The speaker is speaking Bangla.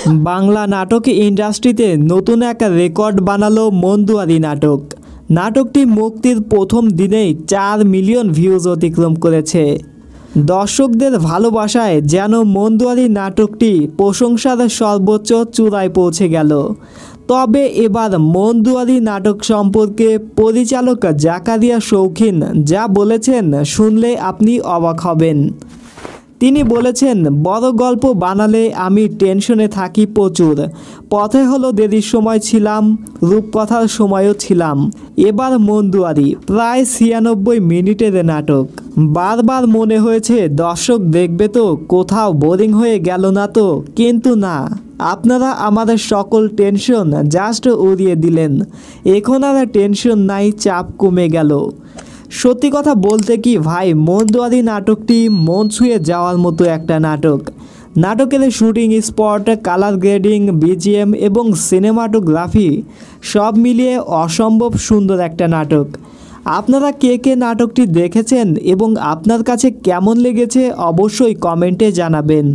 বাংলা নাটক ইন্ডাস্ট্রিতে নতুন এক রেকর্ড বানালো মন দুয়ারি নাটক। নাটকটি মুক্তির প্রথম দিনেই 4 মিলিয়ন ভিউজ অতিক্রম করেছে। দর্শকদের ভালোবাসায় যেন মন দুয়ারি নাটকটি প্রশংসার সর্বোচ্চ চূড়ায় পৌঁছে গেল। তবে এবার মন দুয়ারি নাটক সম্পর্কে পরিচালক জাকারিয়া শৌখিন যা বলেছেন শুনলে আপনি অবাক হবেন। তিনি বলেছেন, বড় গল্প বানালে আমি টেনশনে থাকি প্রচুর। পথে হলো দেরির সময় ছিলাম, রূপকথার সময়ও ছিলাম। এবার মন দুয়ারি প্রায় 96 মিনিটের নাটক। বারবার মনে হয়েছে দর্শক দেখবে তো, কোথাও বোরিং হয়ে গেল না তো, কিন্তু না, আপনারা আমাদের সকল টেনশন জাস্ট উড়িয়ে দিলেন। এখন আর টেনশন নাই, চাপ কমে গেল। সত্যি কথা বলতে কি ভাই, মন দুয়ারি নাটকটি মন ছুঁয়ে যাওয়ার মতো একটা নাটক। নাটকের shooting spot, colour grading, BGM এবং সিনেমাটোগ্রাফি সব মিলিয়ে অসম্ভব সুন্দর একটা নাটক। আপনারা কে কে নাটকটি দেখেছেন এবং আপনার কাছে কেমন লেগেছে অবশ্যই কমেন্টে জানাবেন।